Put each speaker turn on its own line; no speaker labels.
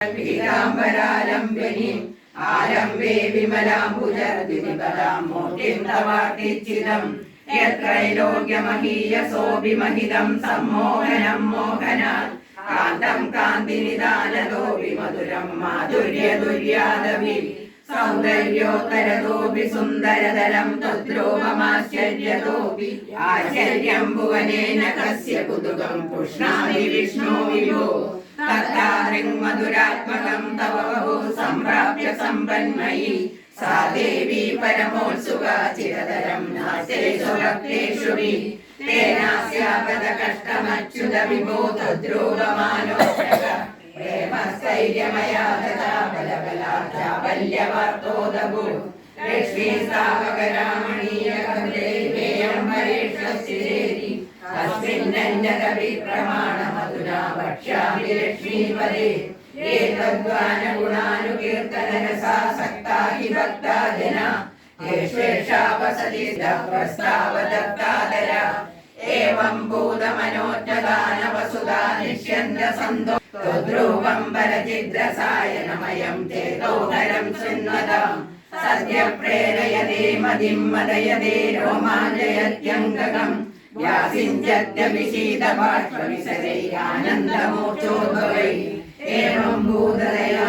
പീതാംബരാലംബിനി ആലംബേ വിമലാംബുജർദിനിപദാം മൂർത്തിം തവാർത്തിച്ചിതം യത്രൈലോക്യമഹീയസോഭിമഹിതം സമ്മോഹനം മോഹനാത് കാന്തം കാന്തിനിദാനതോപി മധുരം മാധുര്യദുര്യാദവി സൗന്ദര്യോത്തരതോപി സുന്ദരതരം തദ്രൂപമാശ്ചര്യതോപി ആശ്ചര്യം ഭുവനേന കസ്യ കുതുകം പുഷ്ണാമി വിഷ്ണു വിഭോ തത്താദൃങ്മധുരാത്മകം തവ ബഹു സംപ്രാപ്യ സമ്പന്മയി സാ ദേവി പരമോത്സുകാ ചിരതരം നാസ്തേ സ്വഭക്തേഷു വി തേനാസ്യാപദ കഷ്ടമച്യുത വിഭോ തദ്രൂപമാനോഷ്ടക പ്രേമസ്ഥൈര്യമയാ തഥാ ബലബലാ ചാബല്യവാർത്തോദഭൂ ലക്ഷ്മീസ്ഥാപകരാമണീയകമലേവേയം പരേക്ഷസ്ഥിരേരി തസ്മിന്നഞ്ജതവിപ്രമാണമധുനാ വക്ഷ്യാമി ലക്ഷ്മീപദേ ഏതദ്വാനഗുണാനുകീർത്തനരസാസക്താ ഹി ഭക്താ ജനാ യേഷ്വേഷാ വസതി പ്രസ്താവദത്താദരാ ഏവം ഭൂതമനോജ്ഞദാനവസുധാ നിഷ്യന്ത സന്തോ ത്വദ്രൂപം പരചിദ്രസായനമയം ചേതോഹരം ശൃണ്വതാം സദ്യ പ്രേരയതേ മതിം മദയതേ രോമാഞ്ചയത്യംഗകം വ്യാസിഞ്ചത്യഭിഷീദബാഷ്പവിസരൈ ആനന്ദമൂർച്ഛോദ്ഭവൈ ഏവം ഭൂതദയാ